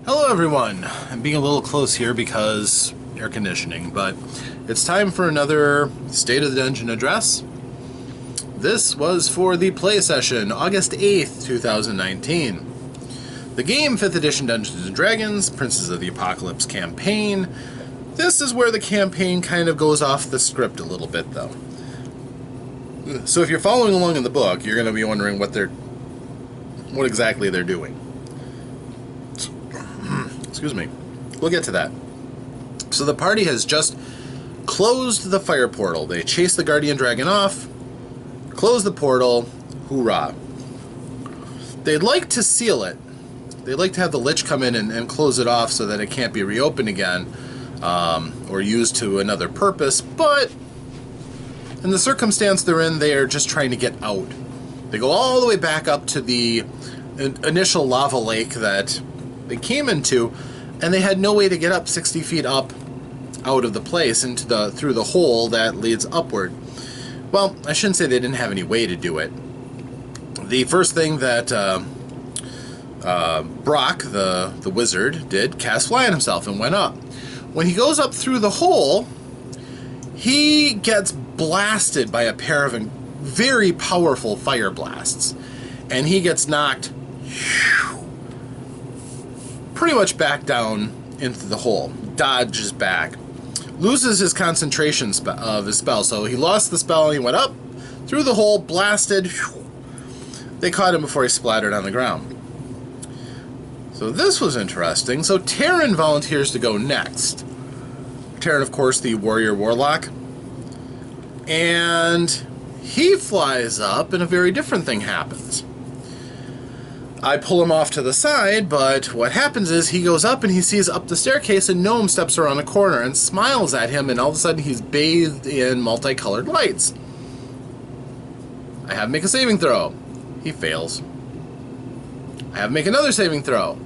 Hello everyone! I'm being a little close here because air conditioning, but it's time for another State of the Dungeon address. This was for the play session, August 8th, 2019. The game, 5th edition Dungeons & Dragons, Princes of the Apocalypse campaign. This is where the campaign kind of goes off the script a little bit, though. So if you're following along in the book, you're going to be wondering what exactly they're doing. Excuse me. We'll get to that. So the party has just closed the fire portal. They chased the guardian dragon off, closed the portal, hoorah. They'd like to seal it. They'd like to have the Lich come in and close it off so that it can't be reopened again or used to another purpose, but in the circumstance they're in, they are just trying to get out. They go all the way back up to the initial lava lake that they came into, and they had no way to get up 60 feet up out of the place through the hole that leads upward. Well, I shouldn't say they didn't have any way to do it. The first thing that Brock, the wizard, did, cast fly on himself and went up. When he goes up through the hole, he gets blasted by a pair of very powerful fire blasts, and he gets knocked pretty much back down into the hole, dodges back, loses his concentration of his spell. So he lost the spell, he went up through the hole, blasted. They caught him before he splattered on the ground. So this was interesting. So Terran volunteers to go next. Terran, of course, the warrior warlock. And he flies up, and a very different thing happens. I pull him off to the side, but what happens is he goes up and he sees up the staircase, and Gnome steps around a corner and smiles at him, and all of a sudden he's bathed in multicolored lights. I have him make a saving throw. He fails. I have him make another saving throw.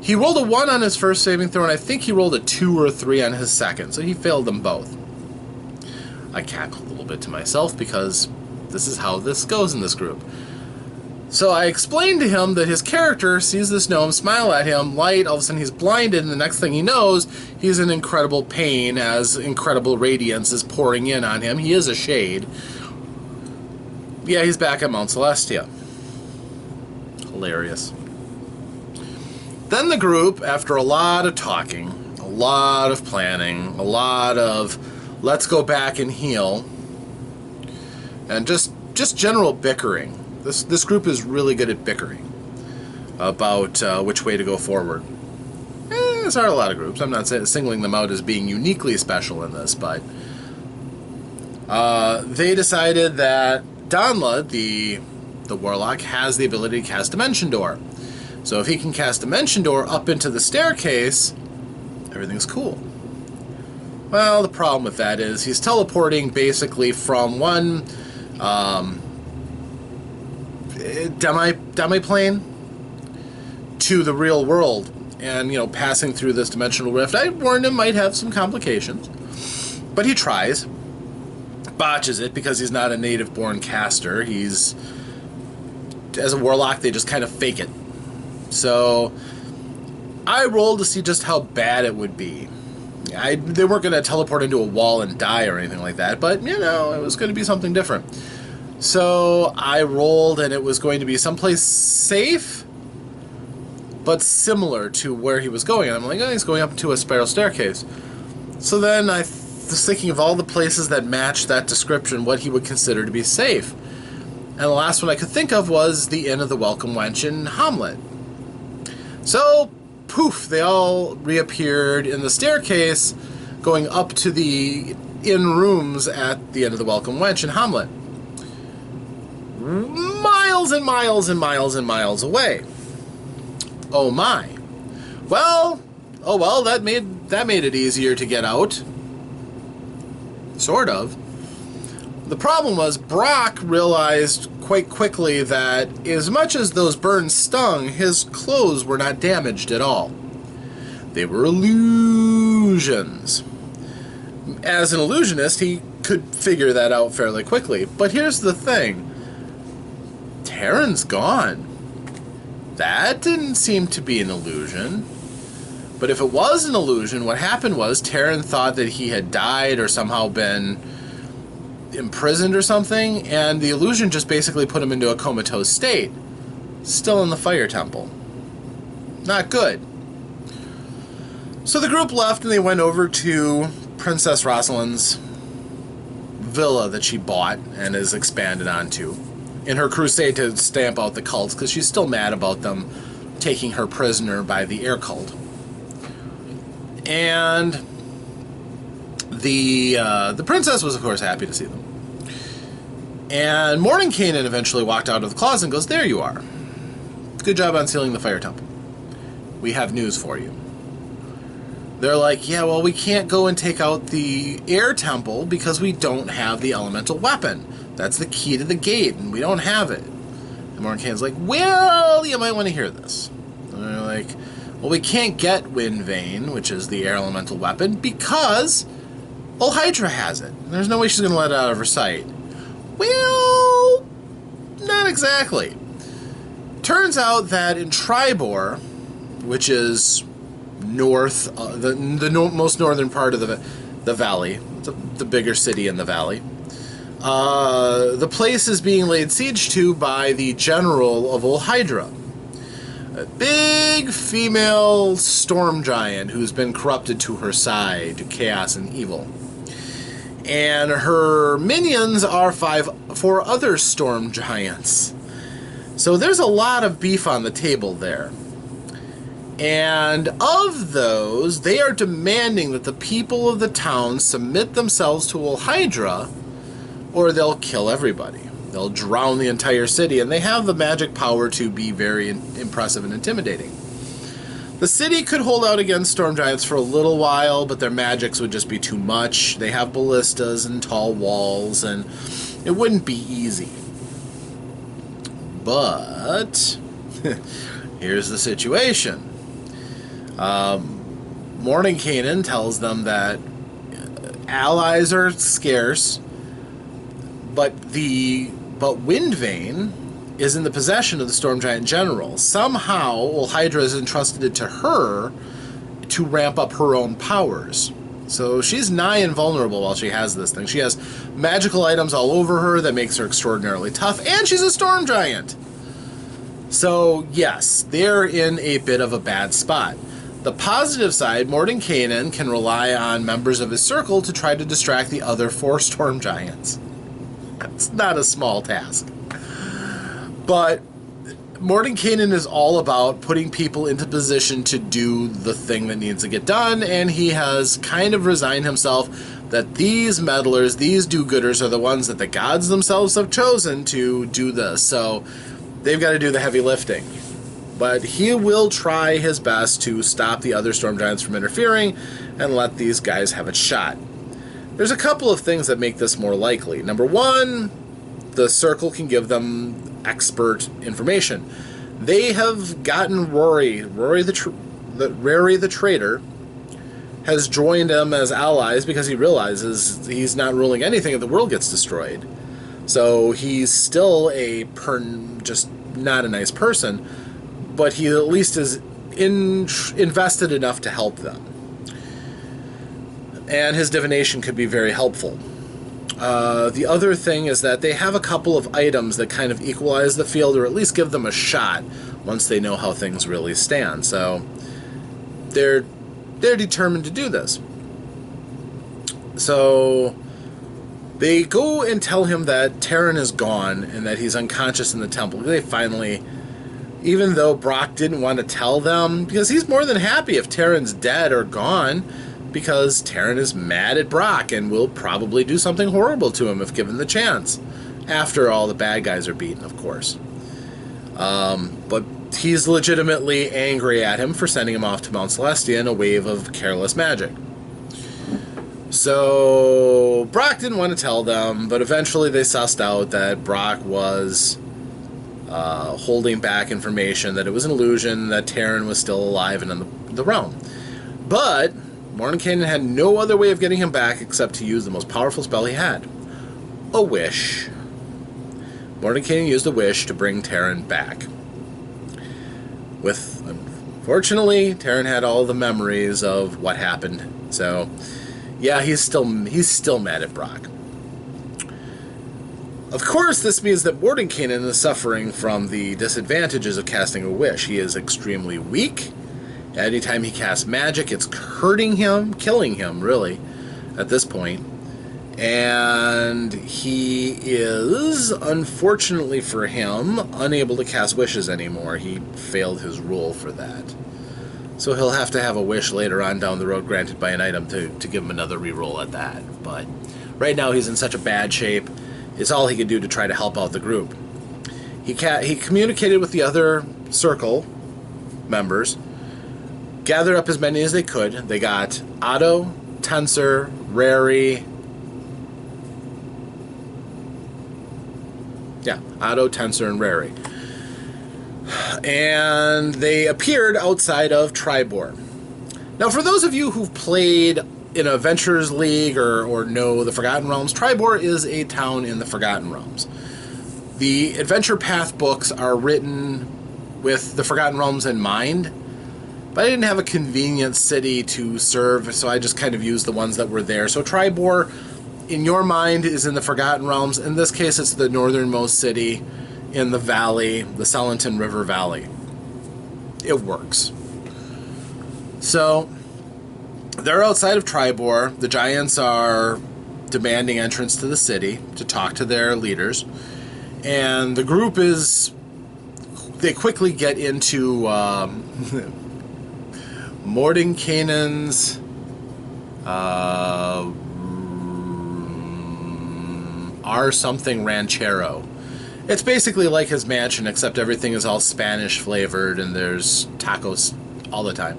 He rolled a 1 on his first saving throw, and I think he rolled a 2 or a 3 on his second, so he failed them both. I cackled a little bit to myself because this is how this goes in this group. So I explained to him that his character sees this gnome, smile at him, light, all of a sudden he's blinded, and the next thing he knows, he's in incredible pain as incredible radiance is pouring in on him. He is a shade. Yeah, he's back at Mount Celestia. Hilarious. Then the group, after a lot of talking, a lot of planning, a lot of let's go back and heal, and just general bickering. This group is really good at bickering about which way to go forward. There are a lot of groups. I'm not singling them out as being uniquely special in this, but they decided that Donla, the warlock, has the ability to cast Dimension Door. So if he can cast Dimension Door up into the staircase, everything's cool. Well, the problem with that is he's teleporting basically from one demi-plane to the real world, and passing through this dimensional rift. I warned him might have some complications, but he tries, botches it because he's not a native born caster. As a warlock, they just kind of fake it. So I rolled to see just how bad it would be. They weren't going to teleport into a wall and die or anything like that, but it was going to be something different. So I rolled, and it was going to be someplace safe, but similar to where he was going. And I'm like, oh, he's going up to a spiral staircase. So then I was thinking of all the places that matched that description, what he would consider to be safe. And the last one I could think of was the Inn of the Welcome Wench in Hamlet. So, poof, they all reappeared in the staircase going up to the inn rooms at the Inn of the Welcome Wench in Hamlet. Miles and miles and miles and miles away. Oh my. Well, that made it easier to get out. Sort of. The problem was Brock realized quite quickly that as much as those burns stung, his clothes were not damaged at all. They were illusions. As an illusionist, he could figure that out fairly quickly. But here's the thing. Terran's gone. that didn't seem to be an illusion. But if it was an illusion, what happened was Terran thought that he had died or somehow been imprisoned or something, and the illusion just basically put him into a comatose state. Still in the fire temple. Not good. So the group left and they went over to Princess Rosalind's villa that she bought and has expanded onto in her crusade to stamp out the cults, because she's still mad about them taking her prisoner by the air cult. And the princess was, of course, happy to see them. And Mordenkainen eventually walked out of the closet and goes, "There you are. Good job on sealing the fire temple. We have news for you." They're like, "Yeah, well, we can't go and take out the air temple because we don't have the elemental weapon. That's the key to the gate, and we don't have it." And Mordenkainen's like, "Well, you might want to hear this." And they're like, "Well, we can't get Wind Vane, which is the air elemental weapon, because Hydra has it. There's no way she's going to let it out of her sight." Well, not exactly. Turns out that in Tribor, which is north, most northern part of the valley, the bigger city in the valley, the place is being laid siege to by the general of Hydra, a big female storm giant who's been corrupted to her side, to chaos and evil. And her minions are four other storm giants. So there's a lot of beef on the table there. And of those, they are demanding that the people of the town submit themselves to Hydra, or they'll kill everybody. They'll drown the entire city, and they have the magic power to be very impressive and intimidating. The city could hold out against storm giants for a little while, but their magics would just be too much. They have ballistas and tall walls, and it wouldn't be easy. But here's the situation. Mordenkainen tells them that allies are scarce, but Wind Vane is in the possession of the Storm Giant General. Somehow, Hydra has entrusted it to her to ramp up her own powers. So she's nigh invulnerable while she has this thing. She has magical items all over her that makes her extraordinarily tough, and she's a Storm Giant. So, yes, they're in a bit of a bad spot. The positive side, Mordenkainen can rely on members of his circle to try to distract the other four Storm Giants. That's not a small task. But Mordenkainen is all about putting people into position to do the thing that needs to get done, and he has kind of resigned himself that these meddlers, these do-gooders, are the ones that the gods themselves have chosen to do this. So they've got to do the heavy lifting. But he will try his best to stop the other Storm Giants from interfering and let these guys have a shot. There's a couple of things that make this more likely. Number one, the Circle can give them expert information. They have gotten Rory the traitor has joined them as allies because he realizes he's not ruling anything if the world gets destroyed. So he's still just not a nice person, but he at least is invested enough to help them. And his divination could be very helpful. The other thing is that they have a couple of items that kind of equalize the field, or at least give them a shot once they know how things really stand. So they're determined to do this. So they go and tell him that Terran is gone and that he's unconscious in the temple. They finally, even though Brock didn't want to tell them, because he's more than happy if Terran's dead or gone, because Terran is mad at Brock and will probably do something horrible to him if given the chance. After all the bad guys are beaten, of course. But he's legitimately angry at him for sending him off to Mount Celestia in a wave of careless magic. So Brock didn't want to tell them, but eventually they sussed out that Brock was holding back information, that it was an illusion, that Terran was still alive and in the realm. But Mordenkainen had no other way of getting him back except to use the most powerful spell he had. A wish. Mordenkainen used a wish to bring Terran back. Unfortunately, Terran had all the memories of what happened. So, yeah, he's still mad at Brock. Of course, this means that Mordenkainen is suffering from the disadvantages of casting a wish. He is extremely weak. Anytime he casts magic, it's hurting him, killing him, really, at this point. And he is, unfortunately for him, unable to cast wishes anymore. He failed his rule for that. So he'll have to have a wish later on down the road granted by an item to give him another reroll at that. But right now he's in such a bad shape, it's all he could do to try to help out the group. He communicated with the other circle members, gathered up as many as they could. They got Otto, Tensor, Rary. Yeah, Otto, Tensor, and Rary. And they appeared outside of Tribor. Now, for those of you who've played in a Adventures League or know the Forgotten Realms, Tribor is a town in the Forgotten Realms. The Adventure Path books are written with the Forgotten Realms in mind, but I didn't have a convenient city to serve, so I just kind of used the ones that were there. So Tribor, in your mind, is in the Forgotten Realms. In this case, it's the northernmost city in the valley, the Celenton River Valley. It works. So they're outside of Tribor. The giants are demanding entrance to the city to talk to their leaders. And the group they quickly get into Mordenkainen's R something ranchero. It's basically like his mansion, except everything is all Spanish flavored and there's tacos all the time.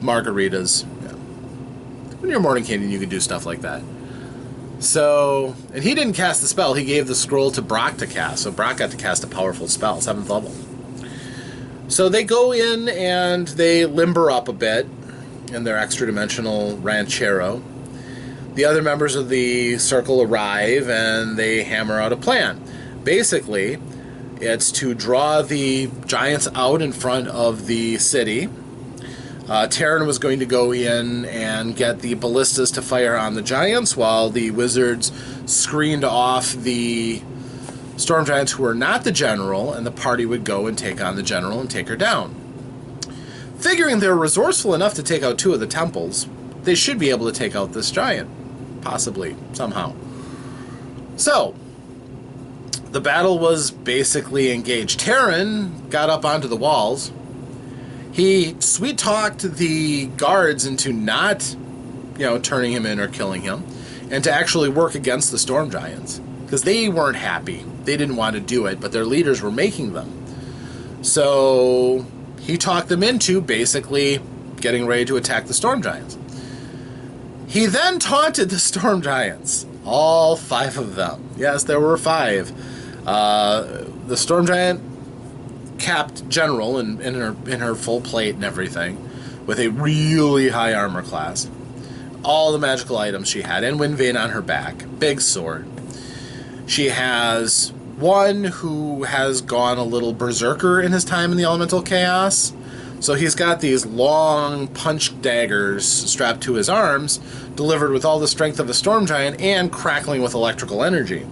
Margaritas. Yeah. When you're Mordenkainen, you can do stuff like that. So, and he didn't cast the spell. He gave the scroll to Brock to cast. So Brock got to cast a powerful spell, 7th level. So they go in and they limber up a bit in their extra-dimensional ranchero. The other members of the circle arrive and they hammer out a plan. Basically, it's to draw the giants out in front of the city. Terran was going to go in and get the ballistas to fire on the giants while the wizards screened off the storm giants who were not the general, and the party would go and take on the general and take her down. Figuring they're resourceful enough to take out 2 of the temples, they should be able to take out this giant. Possibly, somehow. So, the battle was basically engaged. Terran got up onto the walls. He sweet-talked the guards into not, turning him in or killing him, and to actually work against the storm giants. Because they weren't happy. They didn't want to do it, but their leaders were making them. So he talked them into basically getting ready to attack the storm giants. He then taunted the storm giants. All 5 of them. Yes, there were 5. The storm giant capped general in her full plate and everything, with a really high armor class. All the magical items she had, and wind vein on her back. Big sword. She has one who has gone a little berserker in his time in the elemental chaos. So he's got these long punch daggers strapped to his arms, delivered with all the strength of a storm giant and crackling with electrical energy.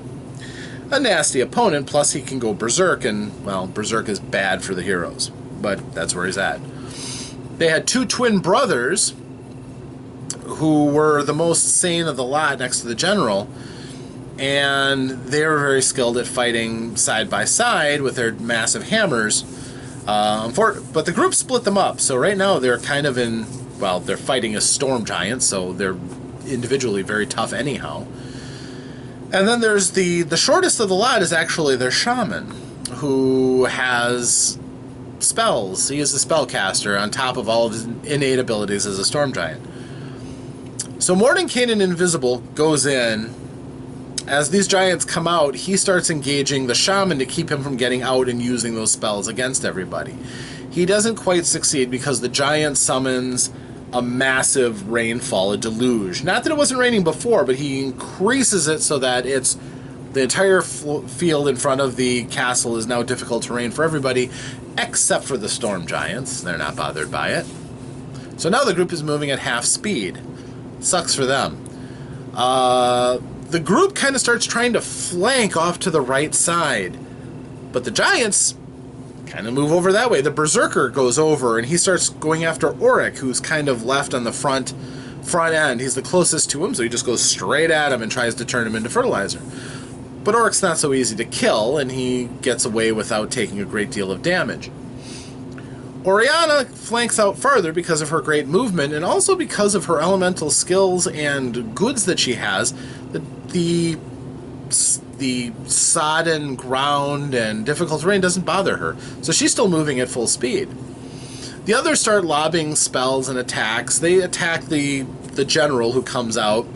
A nasty opponent, plus he can go berserk, and, well, berserk is bad for the heroes, but that's where he's at. They had 2 twin brothers who were the most sane of the lot next to the general, and they were very skilled at fighting side by side with their massive hammers. But the group split them up, so right now they're kind of they're fighting a storm giant, so they're individually very tough anyhow. And then there's the shortest of the lot is actually their shaman, who has spells. He is a spellcaster on top of all of his innate abilities as a storm giant. So Mordenkainen Invisible goes in. As these giants come out, he starts engaging the shaman to keep him from getting out and using those spells against everybody. He doesn't quite succeed because the giant summons a massive rainfall, a deluge. Not that it wasn't raining before, but he increases it so that the entire field in front of the castle is now difficult terrain for everybody, except for the storm giants. They're not bothered by it. So now the group is moving at half speed. Sucks for them. The group kind of starts trying to flank off to the right side, but the giants kind of move over that way. The Berserker goes over, and he starts going after Auric, who's kind of left on the front end. He's the closest to him, so he just goes straight at him and tries to turn him into fertilizer. But Auric's not so easy to kill, and he gets away without taking a great deal of damage. Oriana flanks out farther because of her great movement, and also because of her elemental skills and goods that she has. The sodden ground and difficult terrain doesn't bother her, so she's still moving at full speed. The others start lobbing spells and attacks. They attack the general who comes out.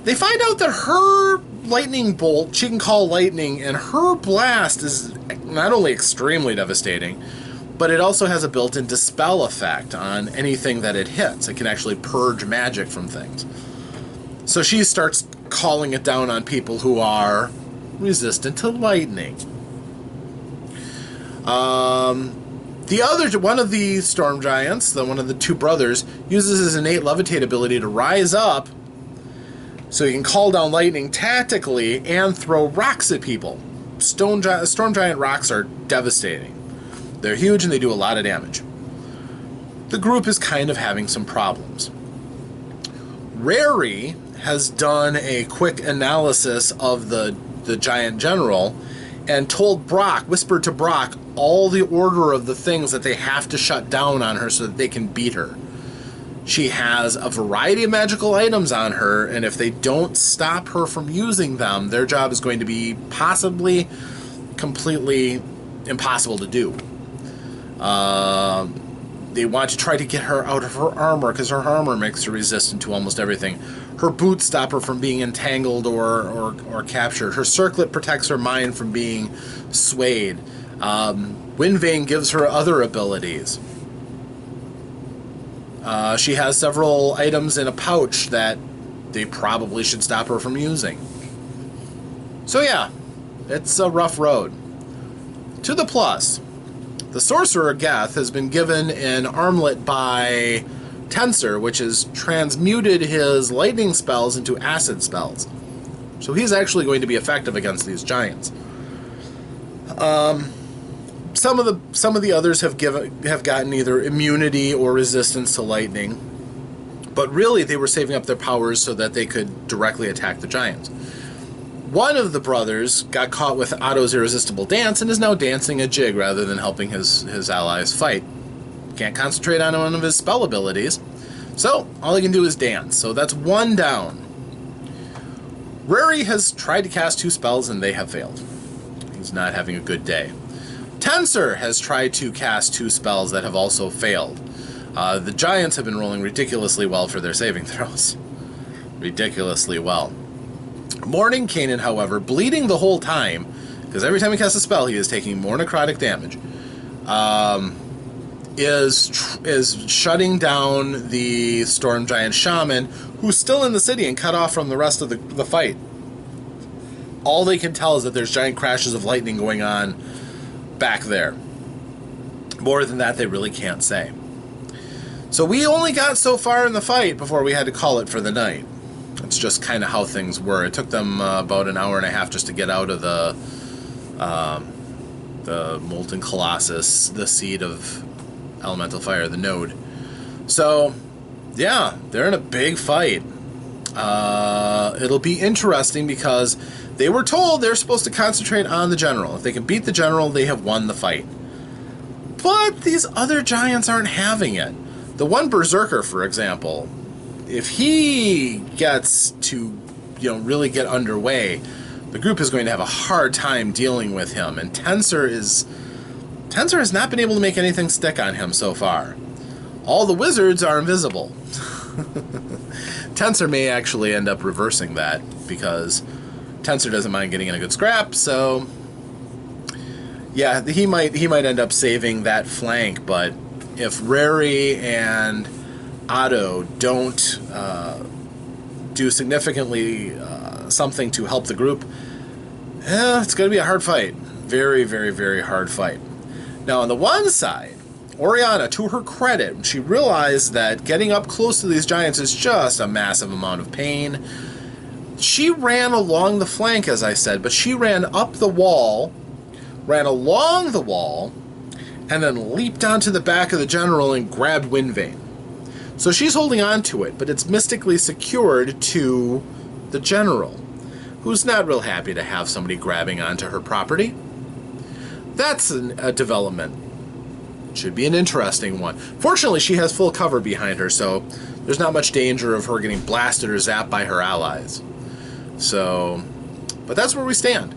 They find out that her lightning bolt, she can call lightning, and her blast is not only extremely devastating, but it also has a built-in dispel effect on anything that it hits. It can actually purge magic from things. So she starts calling it down on people who are resistant to lightning. One of the storm giants, one of the two brothers, uses his innate levitate ability to rise up so he can call down lightning tactically and throw rocks at people. Storm giant rocks are devastating. They're huge and they do a lot of damage. The group is kind of having some problems. Rary has done a quick analysis of the giant general and told Brock, whispered to Brock, all the order of the things that they have to shut down on her so that they can beat her. She has a variety of magical items on her, and if they don't stop her from using them, their job is going to be possibly completely impossible to do. They want to try to get her out of her armor because her armor makes her resistant to almost everything. Her boots stop her from being entangled or captured. Her circlet protects her mind from being swayed. Windvane gives her other abilities. She has several items in a pouch that they probably should stop her from using. So yeah, it's a rough road. To the plus, the Sorcerer Geth has been given an armlet by Tensor, which has transmuted his lightning spells into acid spells. So he's actually going to be effective against these giants. Some of the others have gotten either immunity or resistance to lightning, but really they were saving up their powers so that they could directly attack the giants. One of the brothers got caught with Otto's irresistible dance and is now dancing a jig rather than helping his allies fight. Can't concentrate on one of his spell abilities, so all he can do is dance. So that's one down. Rary has tried to cast 2 spells and they have failed. He's not having a good day. Tensor has tried to cast 2 spells that have also failed. The giants have been rolling ridiculously well for their saving throws. Ridiculously well. Morning Kanan, however, bleeding the whole time, because every time he casts a spell he is taking more necrotic damage, is shutting down the Storm Giant Shaman, who's still in the city and cut off from the rest of the fight. All they can tell is that there's giant crashes of lightning going on back there. More than that, they really can't say. So we only got so far in the fight before we had to call it for the night. It's just kind of how things were. It took them about an hour and a half just to get out of the Molten Colossus, the seed of elemental fire, the node. So, yeah, they're in a big fight. It'll be interesting because they were told they're supposed to concentrate on the general. If they can beat the general, they have won the fight. But these other giants aren't having it. The one Berserker, for example, if he gets to, really get underway, the group is going to have a hard time dealing with him. And Tensor has not been able to make anything stick on him so far. All the wizards are invisible. Tensor may actually end up reversing that, because Tensor doesn't mind getting in a good scrap, so yeah, he might end up saving that flank. But if Rary and Otto don't do significantly something to help the group, it's going to be a hard fight. Very, very, very hard fight. Now, on the one side, Oriana, to her credit, she realized that getting up close to these giants is just a massive amount of pain. She ran along the flank, as I said, but she ran up the wall, ran along the wall, and then leaped onto the back of the general and grabbed Windvane. So she's holding on to it, but it's mystically secured to the general, who's not real happy to have somebody grabbing onto her property. That's a development. Should be an interesting one. Fortunately, she has full cover behind her, so there's not much danger of her getting blasted or zapped by her allies. So, but that's where we stand.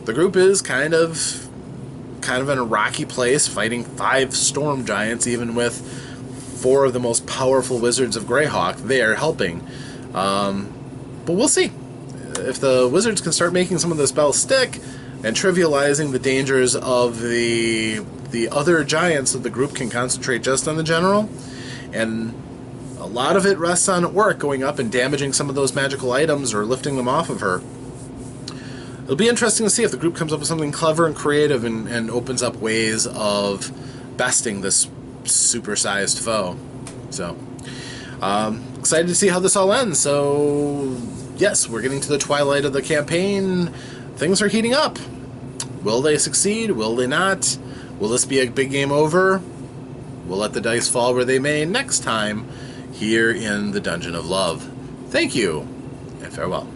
The group is kind of in a rocky place, fighting 5 storm giants, even with 4 of the most powerful wizards of Greyhawk there helping. But we'll see. If the wizards can start making some of the spells stick and trivializing the dangers of the other giants, so the group can concentrate just on the general, and a lot of it rests on Orc going up and damaging some of those magical items or lifting them off of her. It'll be interesting to see if the group comes up with something clever and creative and opens up ways of besting this supersized foe. So, excited to see how this all ends. So, yes, we're getting to the twilight of the campaign. Things are heating up. Will they succeed? Will they not? Will this be a big game over? We'll let the dice fall where they may next time here in the Dungeon of Love. Thank you, and farewell.